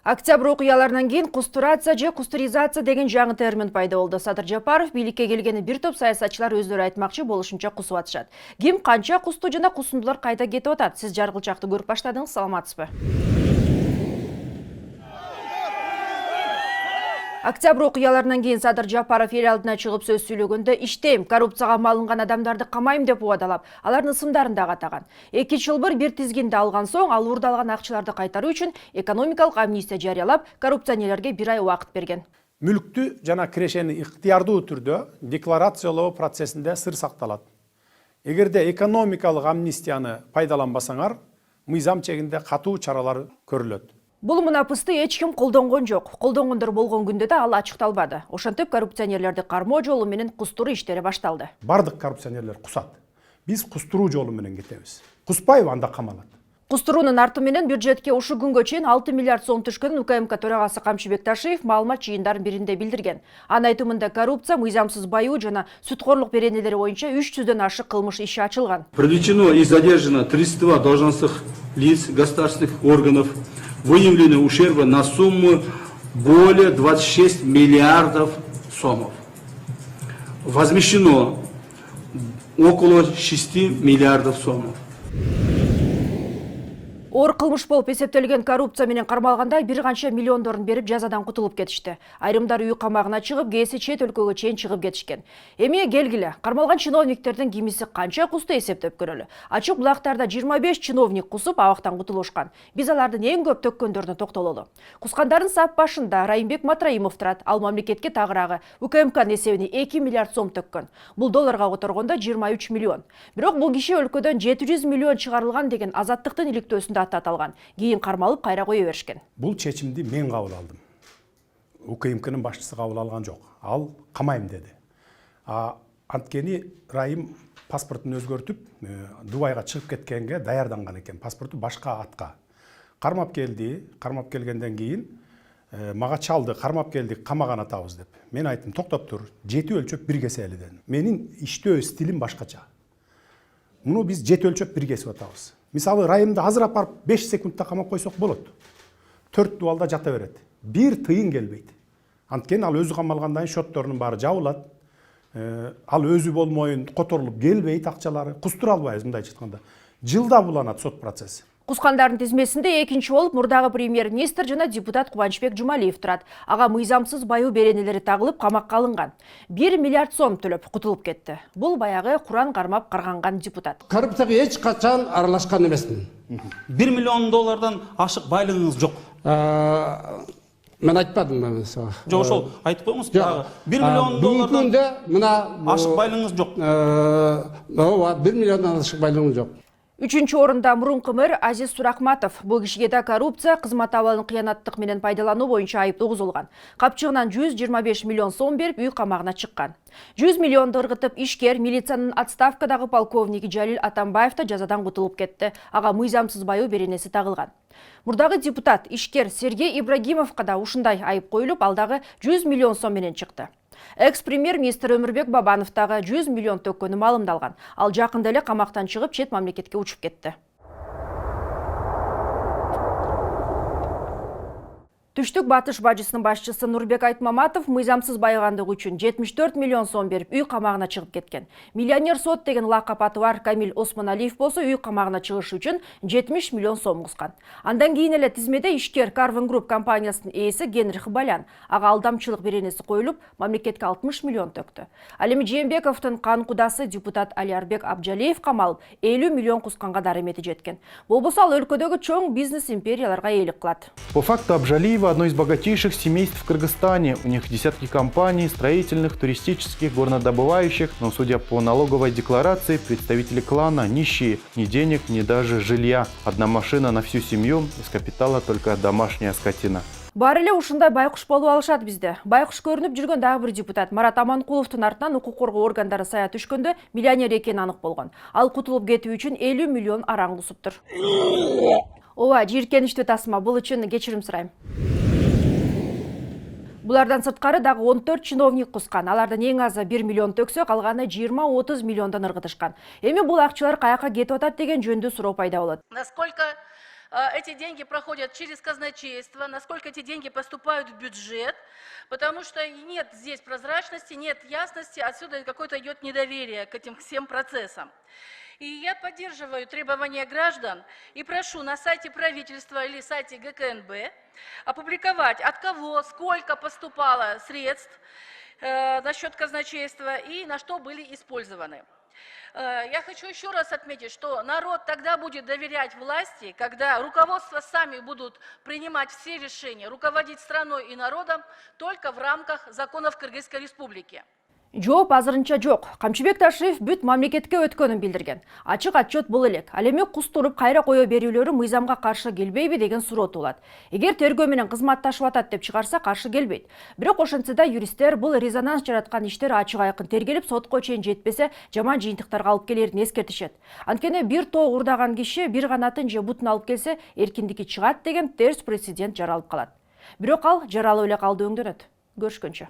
Октябрь окуяларынан кейін кустурация же кустуризация деген жаңы термин пайда болды. Садыр Жапаров бийликке келгени бир топ саясатчылар өздөрү айтмакчы болушунча кусуп атышат. Ким канча кусту жана кусундулар кайда кетип атат? Сиз жаргылчакты көрүп баштадыңыз, саламатсызбы? Октябрь окуяларынан кейін Садыр Жапаров ел алдына чыгып сөз сүйлөгөндө иштейм, коррупцияга малынган адамдарды камайм деп убадалап, алардын ысымдарын да катаган. 2 жылбыр бир тизгинди алган соң, ал уурдалган акчаларды кайтаруу үчүн экономикалык амнистия жарыялап, коррупционерлерге 1 ай убакыт берген. Мүлктү жана кирешени ыктыярдуу түрдө декларациялоо процессинде сыр сакталат. Эгерде экономикалык амнистияны пайдаланбасаңар, мыйзам чегинде катуу чаралар көрүлөт. Бул мунапысты эч ким колдонгон жок. Колдонгондор болгон күндө да ал ачыкталбады. Ошентип коррупционерлерди кармоо жолу менен кустуруу иштери башталды. Бардык коррупционерлер кусат. Биз кустуруу жолу менен кетебиз. Куспайбы анда камалат. Кустуруунун арты менен бюджетке ушу күнгө чейин 6 миллиард сом түшкөнүн УКМК төрагасы Камчы Бекташиев маалымат жыйындарын биринде билдирген. Анын айтымында коррупция, мыйзамсыз байуу жана сүткорлук беренелери боюнча 300дөн ашык кылмыш иши ачылган. Привлечено и задержано 32 должностных лиц государственных органов. Выявлено ущерба на сумму более 26 миллиардов сомов. Возмещено около 6 миллиардов сомов. Оор кылмыш болуп эсептелген коррупция менен кармалганда бир канча миллиондорун берип жазадан кутулуп кетишти. Айрымдар үй камагына чыгып, кээси чет өлкөгө чейин чыгып кетишкен. Эми келгиле, кармалган чиновниктердин кимиси канча кусту эсептеп көрөлү. Ачык булактарда 25 чиновник кусуп абактан кутулушкан. Биз алардын эң көп төккөндөрүнө токтололу. Кускандардын сап башында Райымбек Матраимов турат. Ал мамлекетке тагыраагы УКМКнын эсебине 2 миллиард сом төккөн. Бул долларга которгондо 23 миллион. Бирок бул киши өлкөдөн 700 миллион чыгарылган деген азаттыктын иликтөөсүндө аталган. Кийин кармалып кайра кое беришкен. Бул чечимди мен кабыл алдым. УКМКнын башчысы кабыл алган жок. Ал камайм деди. Анткени Райым паспортун өзгөртүп, Дубайга чыгып кеткенге даярданган экен. Паспорту башка атка. Кармап келди. Кармап келгенден кийин мага чалды, кармап келдик, камаган атабыз деп. Мен айттым, токтоп тур, жети өлчөп бир кесели дедим. Менин иштөө стилим башкача. Муну биз жети өлчөп бир кесип атабыз. Мисалы, Райымды азыр апарып 5 секундта камап койсок болот. 4 дубалда жата берет. Бир тыйын келбейт. Анткени ал өзү камалгандан шотторунун баары жабылат. Ал өзү болмойын которулуп келбейт акчалары. Кустура албайбыз мындайча айтканда. Жылда буланат сот процесси. Кускандардын тизмесинде экинчи болуп мурдагы премьер-министр жана депутат Кубанычбек Жумалиев турат. Ага мыйзамсыз байуу беренелери тагылып камакка алынган. 1 миллиард сом төлөп кутулуп кетти. Бул баягы Куран кармап карганган депутат. Коррупцияга эч качан аралашкан эмесмин. 1 миллион доллардан ашык байлыгыңыз жок. Мен айтпадым сага. Жок, ошол айтып коюңуз. 1 миллион доллардан ашык байлыгыңыз жок. Ооба, 1 миллиондан ашык байлыгым жок. 3-чү орунда мурунку мэр Азиз Суракматов. Бул кишиге да коррупция, кызмат абалын кыянаттык менен пайдалануу боюнча айып тугузулган. Капчыгынан 125 миллион сом берип үй камагына чыккан. 100 миллионду ыргытып ишкер милициянын отставкадагы полковники Жалил Атамбаев да жазадан кутулуп кетти. Ага мыйзамсыз байуу беренеси тагылган. Мурдагы депутат ишкер Сергей Ибрагимовка да ушундай айып коюлуп, ал дагы 100 миллион сом менен чыкты. Экс-премьер-министр Өмүрбек Бабанов дагы 100 миллион төккөнү маалымдалган. Ал жакында эле камактан чыгып, чет мамлекетке учуп кетти. Түштүк Батыш бажысынын башчысы Нурбек Айтмаматов мыйзамсыз байыгандыгы үчүн 74 миллион сом берип үй камагына чыгып кеткен. Миллионер сот деген лакап аты бар Камил Осмоналиев болсо үй камагына чыгыш үчүн 70 миллион сом кускан. Андан кийин эле тизмеде ишкер Carven Group компаниясынын ээси Генрих Балян. Ага алдамчылык беренеси коюлуп, мамлекетке 60 миллион төктү. Ал эми Жээнбековдун кан кудасы депутат Алиарбек Абджалиев камалып 50 миллион кусканга дарымети жеткен. Болбосо ал өлкөдөгү чоң бизнес империяларга ээлик кылат. По факту Абджалиева одно из богатейших семейств в Кыргызстане. У них десятки компаний, строительных, туристических, горнодобывающих. Но, судя по налоговой декларации, представители клана нищие. Ни денег, ни даже жилья. Одна машина на всю семью, из капитала только домашняя скотина. Баары эле ушундай байкуш болуп алышат бизде. Байкуш көрүнүп жүргөн дагы бир депутат Марат Аманкуловдун артынан укук коргоо органдары сая түшкөндө миллионер экени анык болгон. Ал кутулуп кетүү үчүн 50 миллион араң кусуптур. Ооба, жийиркеничтүү тасма, бул үчүн кечирим сурайм. Булардан сырткары дагы 14 чиновник кускан. Алардан эң азы 1 миллион төксө, калганы 20-30 миллиондон ыргытышкан. Эми бул акчалар каяка кетип атат деген жөндүү суроо пайда болот. Насколько эти деньги проходят через казначейство, насколько эти деньги поступают в бюджет, потому что нет здесь прозрачности, нет ясности, отсюда какое-то идет недоверие к этим всем процессам. И я поддерживаю требования граждан и прошу на сайте правительства или сайте ГКНБ опубликовать, от кого, сколько поступало средств на счет казначейства и на что были использованы. Я хочу еще раз отметить, что народ тогда будет доверять власти, когда руководство сами будут принимать все решения, руководить страной и народом только в рамках законов Кыргызской Республики. Жооп азырынча жок. Камчыбек Ташиев бүт мамлекетке өткөнүн билдирген. Ачык отчет бул элек. Ал эми куз туруп кайра кое берүүлөрү мыйзамга каршы келбейби деген суроо туулат. Эгер тергөө менен кызматташып атат деп чыгарса каршы келбейт. Бирок ошентсе да юристтер бул резонанс жараткан иштер ачык айкын тергелип сотко чейин жетпесе жаман жыйынтыктарга алып келерин эскертишет. Анткени бир тоо урдаган киши бир канатын же бутун алып келсе эркиндиги чыгат деген терс прецедент жаралып калат. Бирок ал жаралып эле калды өңдөнөт. Көрүшкөнчө.